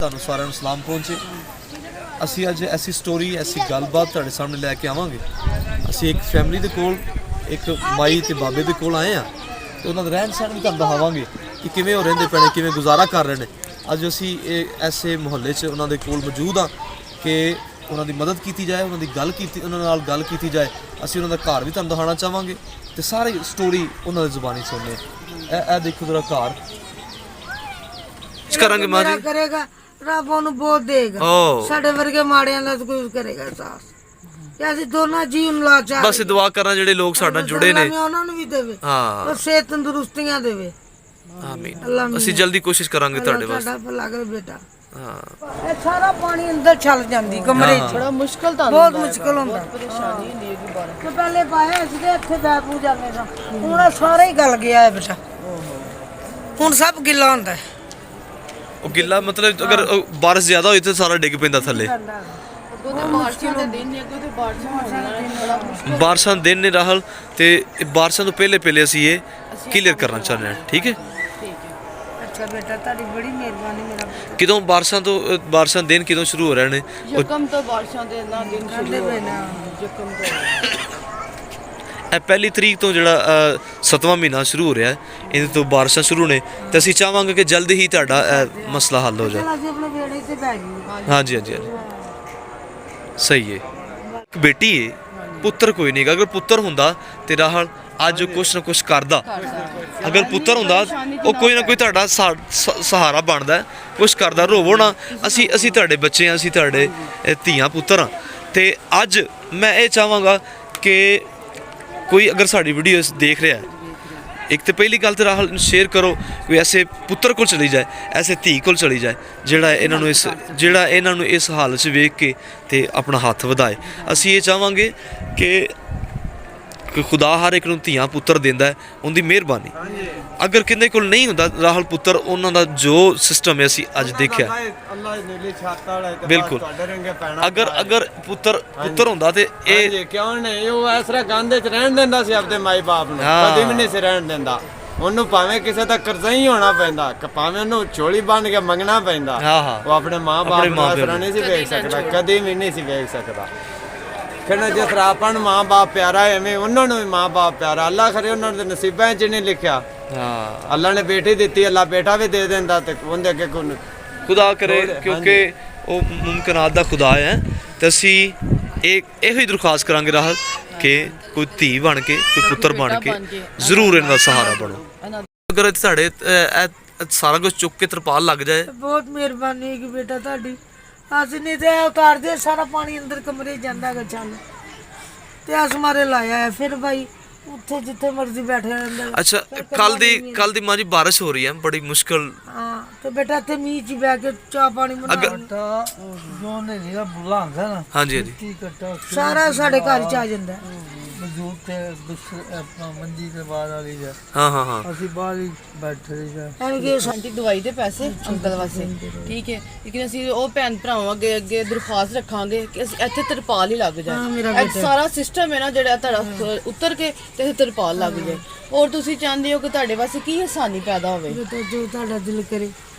ਤੁਹਾਨੂੰ ਸਾਰਿਆਂ ਨੂੰ ਸਲਾਮ ਪਹੁੰਚੇ। ਅਸੀਂ ਅੱਜ ਐਸੀ ਸਟੋਰੀ ਐਸੀ ਗੱਲਬਾਤ ਤੁਹਾਡੇ ਸਾਹਮਣੇ ਲੈ ਕੇ ਆਵਾਂਗੇ। ਅਸੀਂ ਇੱਕ ਫੈਮਿਲੀ ਦੇ ਕੋਲ ਇੱਕ ਮਾਈ ਤੇ ਬਾਬੇ ਦੇ ਕੋਲ ਆਏ ਆ ਤੇ ਉਹਨਾਂ ਦਾ ਰਹਿਣ ਸਹਿਣ ਵੀ ਤੁਹਾਨੂੰ ਦਿਖਾਵਾਂਗੇ ਕਿ ਕਿਵੇਂ ਉਹ ਰਹਿੰਦੇ ਪਏ ਨੇ, ਕਿਵੇਂ ਗੁਜ਼ਾਰਾ ਕਰ ਰਹੇ ਨੇ। ਅੱਜ ਅਸੀਂ ਇਹ ਐਸੇ ਮੁਹੱਲੇ 'ਚ ਉਹਨਾਂ ਦੇ ਕੋਲ ਮੌਜੂਦ ਹਾਂ ਕਿ ਉਹਨਾਂ ਦੀ ਮਦਦ ਕੀਤੀ ਜਾਏ, ਉਹਨਾਂ ਨਾਲ ਗੱਲ ਕੀਤੀ ਜਾਏ। ਅਸੀਂ ਉਹਨਾਂ ਦਾ ਘਰ ਵੀ ਤੁਹਾਨੂੰ ਦਿਖਾਉਣਾ ਚਾਹਾਂਗੇ ਤੇ ਸਾਰੀ ਸਟੋਰੀ ਉਹਨਾਂ ਦੀ ਜ਼ੁਬਾਨੀ ਸੁਣਨੀ। ਇਹ ਦੇਖੋ ਜਰਾ ਘਰ ਕਰਾਂਗੇ ਮਾਂ ਜੀ ਕਰੇਗਾ ਰੱਬ ਉਹਨੂੰ ਬਹੁਤ ਦੇਗਾ। ਸਾਡੇ ਵਰਗੇ ਮਾੜਿਆਂ ਦਾ ਕੋਈ ਕਰੇਗਾ ਸਾਥ ਕਿ ਅਸੀਂ ਦੋਨਾਂ ਜੀ ਨੂੰ ਲਾਚਾਰ ਬਸ ਦੁਆ ਕਰਾਂ ਜਿਹੜੇ ਲੋਕ ਸਾਡੇ ਨਾਲ ਜੁੜੇ ਨੇ ਉਹਨਾਂ ਨੂੰ ਵੀ ਦੇਵੇ, ਹਾਂ ਉਹ ਸਿਹਤ ਤੰਦਰੁਸਤੀਆਂ ਦੇਵੇ। ਆਮੀਨ। ਅਸੀਂ ਜਲਦੀ ਕੋਸ਼ਿਸ਼ ਕਰਾਂਗੇ ਤੁਹਾਡੇ ਵਾਸਤੇ। ਤੁਹਾਡਾ ਭਲਾ ਕਰੇ ਬੇਟਾ। ਹਾਂ ਇਹ ਸਾਰਾ ਪਾਣੀ ਅੰਦਰ ਛਲ ਜਾਂਦੀ ਕਮਰੇ 'ਚ, ਬੜਾ ਮੁਸ਼ਕਲ ਤਾਂ ਬਹੁਤ ਮੁਸ਼ਕਲ ਹੁੰਦਾ। ਪਰੇਸ਼ਾਨੀ ਹੁੰਦੀ ਹੈ ਕਿ ਬਾਹਰ ਤੇ ਪਹਿਲੇ ਪਾਇਆ ਸੀ ਤੇ ਇੱਥੇ ਬੈਠੂ ਜਾਂਦੇ ਸਾਂ, ਹੁਣ ਇਹ ਸਾਰਾ ਹੀ ਗਲ ਗਿਆ ਹੈ ਬੇਟਾ। ਹੁਣ ਸਭ ਗਿੱਲਾ ਹੁੰਦਾ ਹੈ। ਉਹ ਗਿੱਲਾ ਮਤਲਬ ਅਗਰ ਬਾਰਿਸ਼ ਜ਼ਿਆਦਾ ਹੋਈ ਤਾਂ ਸਾਰਾ ਡਿੱਗ ਪੈਂਦਾ ਥੱਲੇ। ਬਾਰਿਸ਼ਾਂ ਦੇ ਦਿਨ ਨੇ ਅੱਗੋਂ ਤੇ ਬਾਰਿਸ਼ਾਂ ਹੋਣੀਆਂ ਨੇ, ਬੜਾ ਮੁਸ਼ਕਲ। ਬਾਰਿਸ਼ਾਂ ਦਿਨ ਨੇ ਰਾਹੁਲ ਤੇ ਬਾਰਿਸ਼ਾਂ ਤੋਂ ਪਹਿਲੇ ਅਸੀਂ ਇਹ ਕਲੀਅਰ ਕਰਨਾ ਚਾਹੁੰਦੇ ਹਾਂ। ਠੀਕ ਹੈ ਅੱਛਾ ਬੇਟਾ, ਤੁਹਾਡੀ ਬੜੀ ਮਿਹਰਬਾਨੀ। ਮੇਰਾ ਕਿਦੋਂ ਬਾਰਿਸ਼ਾਂ ਦਿਨ ਕਿਦੋਂ ਸ਼ੁਰੂ ਹੋ ਰਹੇ ਨੇ? ਯਕਮ ਤੋਂ ਬਾਰਿਸ਼ਾਂ ਦੇ ਨਾ ਦਿਨ ਸ਼ੁਰੂ ਹੋ ਨਾ ਯਕਮ ਤੋਂ ਇਹ ਪਹਿਲੀ ਤਰੀਕ ਤੋਂ ਜਿਹੜਾ 7ਵਾਂ ਮਹੀਨਾ ਸ਼ੁਰੂ ਹੋ ਰਿਹਾ ਹੈ, ਇਹਦੇ ਤੋਂ ਬਾਰਿਸ਼ਾਂ ਸ਼ੁਰੂ ਨੇ ਤੇ ਅਸੀਂ ਚਾਹਾਂਗੇ ਕਿ ਜਲਦੀ ਹੀ ਤੁਹਾਡਾ ਇਹ ਮਸਲਾ ਹੱਲ ਹੋ ਜਾਏ। ਅਸੀਂ ਆਪਣੇ ਵਿਹੜੇ 'ਤੇ ਬਹਿ ਗਏ। ਹਾਂਜੀ ਸਹੀ ਹੈ। ਇੱਕ ਬੇਟੀ ਹੈ, ਪੁੱਤਰ ਕੋਈ ਨਹੀਂ। ਅਗਰ ਪੁੱਤਰ ਹੁੰਦਾ ਤੇ ਰਾਹੁਲ ਅੱਜ ਕੁਛ ਨਾ ਕੁਛ ਕਰਦਾ। ਅਗਰ ਪੁੱਤਰ ਹੁੰਦਾ ਉਹ ਕੋਈ ਨਾ ਕੋਈ ਤੁਹਾਡਾ ਸਹਾਰਾ ਬਣਦਾ, ਕੁਛ ਕਰਦਾ। ਰੋਵੋ ਨਾ, ਅਸੀਂ ਤੁਹਾਡੇ ਬੱਚੇ ਹਾਂ, ਅਸੀਂ ਤੁਹਾਡੇ ਧੀਆਂ ਪੁੱਤਰ ਹਾਂ। ਤੇ ਅੱਜ ਮੈਂ ਇਹ ਚਾਹਾਂਗਾ ਕਿ ਕੋਈ ਅਗਰ ਸਾਡੀ ਵੀਡੀਓ ਦੇਖ ਰਿਹਾ ਹੈ, ਇੱਕ ਤਾਂ ਪਹਿਲੀ ਗੱਲ ਤਾਂ ਰਾਹੁਲ ਸ਼ੇਅਰ ਕਰੋ, ਕੋਈ ਐਸੇ ਪੁੱਤਰ ਕੋਲ ਚਲੀ ਜਾਏ, ਐਸੇ ਧੀ ਕੋਲ ਚਲੀ ਜਾਏ ਜਿਹੜਾ ਇਹਨਾਂ ਨੂੰ ਇਸ ਹਾਲਤ 'ਚ ਵੇਖ ਕੇ ਤੇ ਆਪਣਾ ਹੱਥ ਵਧਾਏ। ਅਸੀਂ ਇਹ ਚਾਹਾਂਗੇ ਕਿ ਖੁਦਾ ਹਰ ਇੱਕ ਨੂੰ ਧੀਆਂ ਪੁੱਤਰ ਦਿੰਦਾ ਹੈ, ਉਹਦੀ ਮਿਹਰਬਾਨੀ। ਅਗਰ ਕਿੰਨੇ ਕੋਲ ਨਹੀਂ ਹੁੰਦਾ ਰਾਹੁਲ ਪੁੱਤਰ, ਉਹਨਾਂ ਦਾ ਜੋ ਸਿਸਟਮ ਹੈ ਅਸੀਂ ਅੱਜ ਦੇਖਿਆ ਬਿਲਕੁਲ। ਅਗਰ ਪੁੱਤਰ ਹੁੰਦਾ ਤੇ ਇਹ ਕਿਉਂ ਨਹੀਂ ਉਹ ਇਸ ਤਰ੍ਹਾਂ ਗੰਦੇ 'ਚ ਰਹਿਣ ਦਿੰਦਾ ਸੀ ਆਪਣੇ ਮਾਈ ਬਾਪ ਨੂੰ, ਕਦੀ ਵੀ ਨਹੀਂ ਸੀ ਰਹਿਣ ਦਿੰਦਾ। ਉਹਨੂੰ ਭਾਵੇਂ ਕਿਸੇ ਦਾ ਕਰਜ਼ਾ ਹੀ ਹੋਣਾ ਪੈਂਦਾ, ਭਾਵੇਂ ਉਹਨੂੰ ਝੋਲੀ ਬੰਨ ਕੇ ਮੰਗਣਾ ਪੈਂਦਾ, ਉਹ ਆਪਣੇ ਮਾਂ ਬਾਪ ਨੂੰ ਇਸ ਤਰ੍ਹਾਂ ਨਹੀਂ ਸੀ ਵੇਖ ਸਕਦਾ, ਕਦੀ ਵੀ ਨਹੀਂ ਸੀ ਵੇਖ ਸਕਦਾ। ਕਹਿੰਦਾ ਜਿਸ ਤਰ੍ਹਾਂ ਆਪਾਂ ਨੂੰ ਮਾਂ ਬਾਪ ਪਿਆਰਾ ਐਵੇਂ ਉਹਨਾਂ ਨੂੰ ਵੀ ਮਾਂ ਬਾਪ ਪਿਆਰਾ। ਅੱਲਾ ਖਰੇ ਉਹਨਾਂ ਦੇ ਨਸੀਬਾਂ 'ਚ ਨਹੀਂ ਲਿਖਿਆ। ਅੱਲਾ ਨੇ ਬੇਟੀ ਦਿੱਤੀ, ਅੱਲਾ ਬੇਟਾ ਵੀ ਦੇ ਦਿੰਦਾ ਤੇ ਉਹਦੇ ਅੱਗੇ ਕੋਈ ਖੁਦਾ ਕਰੇ, ਕਿਉਂਕਿ ਉਹ ਮੁਮਕਿਨਾਤ ਦਾ ਖੁਦਾ ਹੈ। ਤੇ ਅਸੀਂ ਇਹੋ ਹੀ ਦਰਖਾਸਤ ਕਰਾਂਗੇ ਰਾਹੁਲ ਕਿ ਕੋਈ ਧੀ ਬਣ ਕੇ, ਕੋਈ ਪੁੱਤਰ ਬਣ ਕੇ ਜ਼ਰੂਰ ਇਹਨਾਂ ਦਾ ਸਹਾਰਾ ਬਣੋ। ਅਗਰ ਸਾਡੇ ਸਾਰਾ ਕੁਝ ਚੁੱਕ ਕੇ ਤਰਪਾਲ ਲੱਗ ਜਾਏ, ਬਹੁਤ ਮਿਹਰਬਾਨੀ ਹੈ ਕਿ ਬੇਟਾ ਤੁਹਾਡੀ। ਅਸੀਂ ਨਹੀਂ ਤੇ ਉਤਾਰਦੇ ਸਾਰਾ ਪਾਣੀ ਅੰਦਰ ਕਮਰੇ ਜਾਂਦਾ ਗਾ ਚੱਲ ਤੇ ਅਸ ਮਾਰੇ ਲਾਇਆ ਹੈ। ਫਿਰ ਭਾਈ ਉੱਥੇ ਜਿੱਥੇ ਮਰਜ਼ੀ ਬੈਠੇ ਰਹਿੰਦਾ। ਅੱਛਾ ਕੱਲ ਦੀ ਮਾਂ ਜੀ ਬਾਰਿਸ਼ ਹੋ ਰਹੀ ਹੈ, ਬੜੀ ਮੁਸ਼ਕਲ। ਹਾਂ ਤੇ ਬੇਟਾ ਇੱਥੇ ਮੀਂਹ 'ਚ ਬਹਿ ਕੇ ਚਾਹ ਪਾਣੀ ਬਣਾ ਜੋ ਨਹੀਂ ਦਾ ਬੁਲਾ ਹੁੰਦਾ ਨਾ। ਹਾਂਜੀ ਸਾਰਾ ਸਾਡੇ ਘਰ 'ਚ ਆ ਜਾਂਦਾ। ਮੌਜੂਦ ਤੇ ਆਪਣਾ ਮੰਜੀ ਦੇ ਬਾਹਰ ਵਾਲੀ ਜਾ। ਹਾਂ ਅਸੀਂ ਬਾਹਰ ਹੀ ਬੈਠੇ ਰਹੀ ਜਾ। ਐਵੇਂ ਕਿ ਆਂਟੀ ਦਵਾਈ ਦੇ ਪੈਸੇ ਅੰਕਲ ਵਾਸਤੇ, ਠੀਕ ਹੈ। ਲੇਕਿਨ ਅਸੀਂ ਉਹ ਭੈਣ ਭਰਾਵਾਂ ਅੱਗੇ ਦਰਖਾਸਤ ਰੱਖਾਂਗੇ ਕਿ ਅਸੀਂ ਇੱਥੇ ਤਰਪਾਲ ਹੀ ਲੱਗ ਜਾਏ। ਸਾਰਾ ਸਿਸਟਮ ਹੈ ਨਾ ਜਿਹੜਾ ਤੁਹਾਡਾ ਉਤਰ ਕੇ ਤੇ ਤਰਪਾਲ ਲੱਗ ਜਾਏ। ਔਰ ਤੁਸੀਂ ਚਾਹੁੰਦੇ ਹੋ ਕਿ ਤੁਹਾਡੇ ਵਾਸਤੇ ਕੀ ਆਸਾਨੀ ਪੈਦਾ ਹੋਵੇ। ਜੋ ਤੁਹਾਡਾ ਦਿਲ ਕਰੇ,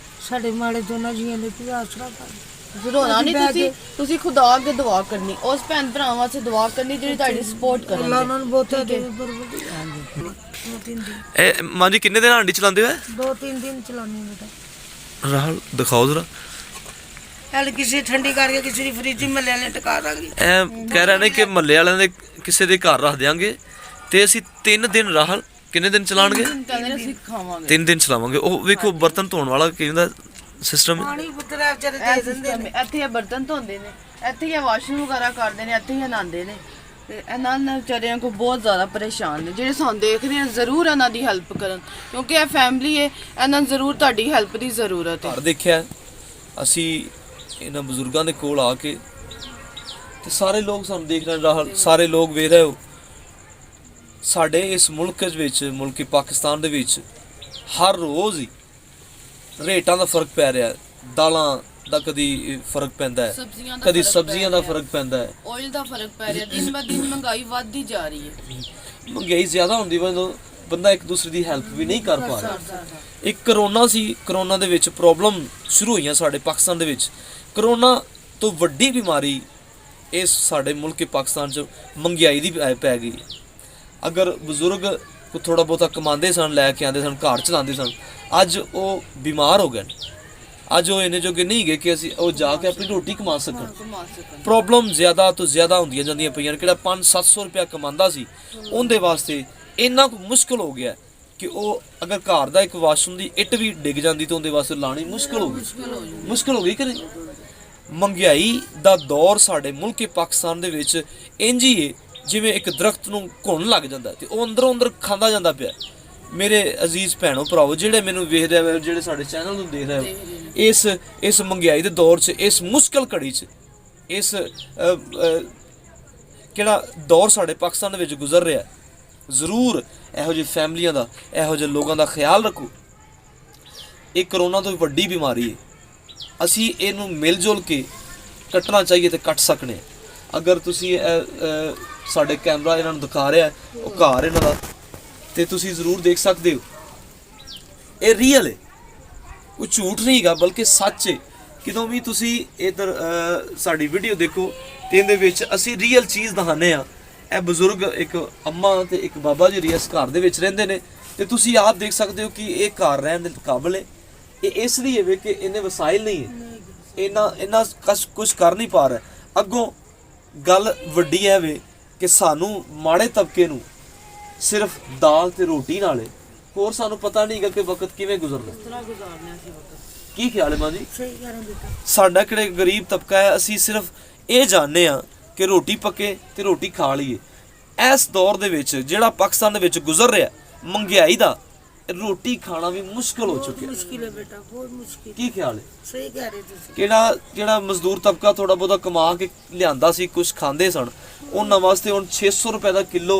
ਸਾਡੇ ਮਾੜੇ ਦੋਨਾਂ ਜੀਆਂ ਦੇ ਕੀ ਆਸਰਾ ਕਰ। ਰੋਣਾ ਨਹੀਂ, ਤੁਸੀਂ ਖੁਦਾ ਅੱਗੇ ਦੁਆ ਕਰਨੀ, ਉਸ ਭੈਣ ਭਰਾਵਾਂ ਵਾਸਤੇ ਦੁਆ ਕਰਨੀ ਜਿਹੜੇ ਤੁਹਾਡੀ ਸਪੋਰਟ ਕਰਨ। ਅੱਲਾਹ ਉਹਨਾਂ ਨੂੰ ਬਹੁਤ ਦੇ। ਇਹ ਮਾਂ ਜੀ ਕਿੰਨੇ ਦਿਨ ਹਾਂਡੀ ਚਲਾਉਂਦੇ ਹੋ? 2-3 ਦਿਨ ਚਲਾਉਣੀ ਬੇਟਾ। ਰਾਹੁਲ ਦਿਖਾਓ ਜ਼ਰਾ। ਹਲ ਕਿਸੇ ਠੰਡੀ ਕਰਕੇ ਕਿਸੇ ਦੀ ਫਰਿੱਜ में ਲੈ ਟਕਾ ਦਾਂਗੇ। ਇਹ ਕਹਿ ਰਹੇ ਨੇ ਕਿ ਮਹੱਲੇ ਵਾਲਿਆਂ ਦੇ ਕਿਸੇ ਦੇ ਘਰ ਰੱਖ ਦਿਆਂਗੇ ਤੇ ਅਸੀਂ 3 ਦਿਨ ਰਾਹੁਲ ਕਿੰਨੇ ਦਿਨ ਚਲਾਣਗੇ? 3 ਦਿਨ ਚਲਾਵਾਂਗੇ। ਉਹ ਵੇਖੋ ਬਰਤਨ ਧੋਣ ਵਾਲਾ ਕਿਵੇਂ ਸਿਸਟਮ ਪਾਣੀ ਪੁੱਤਰਾ ਵਿਚਾਰੇ ਦੇ ਦਿੰਦੇ ਨੇ। ਇੱਥੇ ਇਹ ਬਰਤਨ ਧੋਂਦੇ ਨੇ, ਇੱਥੇ ਹੀ ਵਾਸ਼ਰੂਮ ਵਗੈਰਾ ਕਰਦੇ ਨੇ, ਇੱਥੇ ਹੀ ਨਹਾਉਂਦੇ ਨੇ। ਤੇ ਇਹਨਾਂ ਨਾਲ ਵਿਚਾਰਿਆਂ ਕੋ ਬਹੁਤ ਜ਼ਿਆਦਾ ਪਰੇਸ਼ਾਨ ਨੇ। ਜਿਹੜੇ ਸਾਨੂੰ ਦੇਖ ਰਹੇ ਨੇ ਜ਼ਰੂਰ ਇਹਨਾਂ ਦੀ ਹੈਲਪ ਕਰਨ, ਕਿਉਂਕਿ ਇਹ ਫੈਮਿਲੀ ਹੈ, ਇਹਨਾਂ ਨੂੰ ਜ਼ਰੂਰ ਤੁਹਾਡੀ ਹੈਲਪ ਦੀ ਜ਼ਰੂਰਤ ਹੈ। ਘਰ ਦੇਖਿਆ ਅਸੀਂ ਇਹਨਾਂ ਬਜ਼ੁਰਗਾਂ ਦੇ ਕੋਲ ਆ ਕੇ ਤੇ ਸਾਰੇ ਲੋਕ ਸਾਨੂੰ ਦੇਖ ਰਹੇ ਰਾਹੁਲ, ਸਾਰੇ ਲੋਕ ਵੇਖ ਰਹੇ ਹੋ। ਸਾਡੇ ਇਸ ਮੁਲਕ ਵਿੱਚ, ਮੁਲਕ ਪਾਕਿਸਤਾਨ ਦੇ ਵਿੱਚ ਹਰ ਰੋਜ਼ ਹੀ ਰੇਟਾਂ ਦਾ ਫਰਕ ਪੈ ਰਿਹਾ। ਦਾਲਾਂ ਦਾ ਕਦੀ ਫਰਕ ਪੈਂਦਾ ਹੈ, ਕਦੀ ਸਬਜ਼ੀਆਂ ਦਾ ਫਰਕ ਪੈਂਦਾ ਹੈ, ਆਇਲ ਦਾ ਫਰਕ ਪੈ ਰਿਹਾ। ਦਿਨ ਬ ਦਿਨ ਮਹਿੰਗਾਈ ਵੱਧਦੀ ਜਾ ਰਹੀ ਹੈ। ਮਹਿੰਗਾਈ ਜ਼ਿਆਦਾ ਹੁੰਦੀ ਵਾ ਬੰਦਾ ਇੱਕ ਦੂਸਰੇ ਦੀ ਹੈਲਪ ਵੀ ਨਹੀਂ ਕਰ ਪਾ ਰਿਹਾ। ਇੱਕ ਕਰੋਨਾ ਸੀ, ਕਰੋਨਾ ਦੇ ਵਿੱਚ ਪ੍ਰੋਬਲਮ ਸ਼ੁਰੂ ਹੋਈਆਂ ਸਾਡੇ ਪਾਕਿਸਤਾਨ ਦੇ ਵਿੱਚ। ਕਰੋਨਾ ਤੋਂ ਵੱਡੀ ਬਿਮਾਰੀ ਇਸ ਸਾਡੇ ਮੁਲਕ ਪਾਕਿਸਤਾਨ 'ਚ ਮਹਿੰਗਾਈ ਦੀ ਪੈ ਗਈ। ਅਗਰ ਬਜ਼ੁਰਗ ਕੋ ਥੋੜਾ ਬਹੁਤਾ ਕਮਾਉਂਦੇ ਸਨ, ਲੈ ਕੇ ਆਉਂਦੇ ਸਨ, ਘਰ ਚਲਾਉਂਦੇ ਸਨ, ਅੱਜ ਉਹ ਬਿਮਾਰ ਹੋ ਗਏ ਨੇ। ਅੱਜ ਉਹ ਇੰਨੇ ਜੋਗੇ ਨਹੀਂ ਗਏ ਕਿ ਅਸੀਂ ਉਹ ਜਾ ਕੇ ਆਪਣੀ ਰੋਟੀ ਕਮਾ ਸਕਣ। ਪ੍ਰੋਬਲਮ ਜ਼ਿਆਦਾ ਤੋਂ ਜ਼ਿਆਦਾ ਹੁੰਦੀਆਂ ਜਾਂਦੀਆਂ ਪਈਆਂ ਨੇ। ਕਿਹੜਾ 500-700 ਰੁਪਇਆ ਕਮਾਉਂਦਾ ਸੀ, ਉਹਦੇ ਵਾਸਤੇ ਇੰਨਾ ਕੁ ਮੁਸ਼ਕਲ ਹੋ ਗਿਆ ਕਿ ਉਹ ਅਗਰ ਘਰ ਦਾ ਇੱਕ ਵਾਸ਼ਰੂਮ ਦੀ ਇੱਟ ਵੀ ਡਿੱਗ ਜਾਂਦੀ ਤਾਂ ਉਹਦੇ ਵਾਸਤੇ ਲਾਣੀ ਮੁਸ਼ਕਲ ਹੋ ਗਈ ਕਿ ਨਹੀਂ। ਮਹਿੰਗਾਈ ਦਾ ਦੌਰ ਸਾਡੇ ਮੁਲਕ ਪਾਕਿਸਤਾਨ ਦੇ ਵਿੱਚ ਇੰਝ ਹੀ ਹੈ ਜਿਵੇਂ ਇੱਕ ਦਰਖਤ ਨੂੰ ਘੁਣ ਲੱਗ ਜਾਂਦਾ ਤੇ ਉਹ ਅੰਦਰੋਂ ਅੰਦਰ ਖਾਂਦਾ ਜਾਂਦਾ ਪਿਆ। ਮੇਰੇ ਅਜ਼ੀਜ਼ ਭੈਣੋ ਭਰਾਵੋ, ਜਿਹੜੇ ਮੈਨੂੰ ਵੇਖ ਰਹੇ ਹੋ, ਜਿਹੜੇ ਸਾਡੇ ਚੈਨਲ ਨੂੰ ਦੇਖ ਰਹੇ ਹੋ, ਇਸ ਮਹਿੰਗਾਈ ਦੇ ਦੌਰ 'ਚ, ਇਸ ਮੁਸ਼ਕਲ ਘੜੀ 'ਚ, ਇਸ ਕਿਹੜਾ ਦੌਰ ਸਾਡੇ ਪਾਕਿਸਤਾਨ ਦੇ ਵਿੱਚ ਗੁਜ਼ਰ ਰਿਹਾ, ਜ਼ਰੂਰ ਇਹੋ ਜਿਹੀ ਫੈਮਲੀਆਂ ਦਾ, ਇਹੋ ਜਿਹੇ ਲੋਕਾਂ ਦਾ ਖਿਆਲ ਰੱਖੋ। ਇਹ ਕਰੋਨਾ ਤੋਂ ਵੱਡੀ ਬਿਮਾਰੀ ਹੈ। ਅਸੀਂ ਇਹਨੂੰ ਮਿਲ ਜੁਲ ਕੇ ਕੱਟਣਾ ਚਾਹੀਏ ਤੇ ਕੱਟ ਸਕਨੇ ਹਾਂ। ਅਗਰ ਤੁਸੀਂ ਸਾਡੇ ਕੈਮਰਾ ਇਹਨਾਂ ਨੂੰ ਦਿਖਾ ਰਿਹਾ, ਉਹ ਘਰ ਇਹਨਾਂ ਦਾ, ਤੇ ਤੁਸੀਂ ਜ਼ਰੂਰ ਦੇਖ ਸਕਦੇ ਹੋ। ਇਹ ਰੀਅਲ ਹੈ, ਉਹ ਝੂਠ ਨਹੀਂ ਹੈਗਾ ਬਲਕਿ ਸੱਚ ਹੈ। ਕਿਦੋਂ ਵੀ ਤੁਸੀਂ ਇੱਧਰ ਸਾਡੀ ਵੀਡੀਓ ਦੇਖੋ ਤੇ ਇਹਦੇ ਵਿੱਚ ਅਸੀਂ ਰੀਅਲ ਚੀਜ਼ ਦਿਖਾਉਂਦੇ ਆ। ਇਹ ਬਜ਼ੁਰਗ ਇੱਕ ਅੰਮਾ ਤੇ ਇੱਕ ਬਾਬਾ ਜੀ ਇਸ ਘਰ ਦੇ ਵਿੱਚ ਰਹਿੰਦੇ ਨੇ ਤੇ ਤੁਸੀਂ ਆਪ ਦੇਖ ਸਕਦੇ ਹੋ ਕਿ ਇਹ ਘਰ ਰਹਿਣ ਦੇ ਕਾਬਿਲ ਹੈ। ਇਹ ਇਸ ਲਈ ਹੈ ਕਿ ਇਹਨੇ ਵਸਾਇਲ ਨਹੀਂ ਹੈ, ਇਹਨਾਂ ਕੁਝ ਕਰ ਨਹੀਂ ਪਾ ਰਿਹਾ। ਅੱਗੋਂ ਗੱਲ ਵੱਡੀ ਹੈ ਵੇ ਕਿ ਸਾਨੂੰ ਮਾੜੇ ਤਬਕੇ ਨੂੰ ਸਿਰਫ ਦਾਲ ਤੇ ਰੋਟੀ ਨਾਲ ਹੈ, ਹੋਰ ਸਾਨੂੰ ਪਤਾ ਨਹੀਂਗਾ ਕਿ ਵਕਤ ਕਿਵੇਂ ਗੁਜ਼ਰਨਾ। ਕੀ ਖਿਆਲ ਹੈ ਮਾਂ ਜੀ? ਸਾਡਾ ਕਿਹੜੇ ਗਰੀਬ ਤਬਕਾ ਹੈ, ਅਸੀਂ ਸਿਰਫ ਇਹ ਜਾਣਦੇ ਆ ਕਿ ਰੋਟੀ ਪੱਕੇ ਤੇ ਰੋਟੀ ਖਾ ਲਈਏ। ਇਸ ਦੌਰ ਦੇ ਵਿੱਚ ਜਿਹੜਾ ਪਾਕਿਸਤਾਨ ਦੇ ਵਿੱਚ ਗੁਜ਼ਰ ਰਿਹਾ, ਮਹਿੰਗਾਈ ਦਾ, ਰੋਟੀ ਖਾਣਾ ਵੀ ਮੁਸ਼ਕਲ ਹੋ ਚੁੱਕਿਆ। ਮੁਸ਼ਕਿਲ ਹੈ ਬੇਟਾ, ਬਹੁਤ ਮੁਸ਼ਕਿਲ। ਕੀ ਖਿਆਲ ਹੈ? ਸਹੀ ਕਹਿ ਰਹੇ ਤੁਸੀਂ। ਕਿਹੜਾ ਮਜ਼ਦੂਰ ਤਬਕਾ ਥੋੜਾ ਬਹੁਤਾ ਕਮਾ ਕੇ ਲਿਆਂਦਾ ਸੀ, ਕੁਝ ਖਾਂਦੇ ਸਨ, ਉਹਨਾਂ ਵਾਸਤੇ ਹੁਣ 600 ਰੁਪਏ ਦਾ ਕਿਲੋ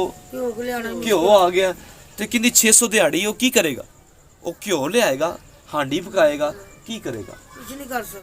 ਘਿਓ ਆ ਗਿਆ ਤੇ ਕਿੰਨੀ 600 ਦਿਹਾੜੀ, ਉਹ ਕੀ ਕਰੇਗਾ? ਉਹ ਘਿਓ ਲਿਆਏਗਾ, ਹਾਂਡੀ ਪਕਾਏਗਾ, ਕੀ ਕਰੇਗਾ? ਕੁਝ ਨਹੀਂ ਕਰ ਸਕਦਾ।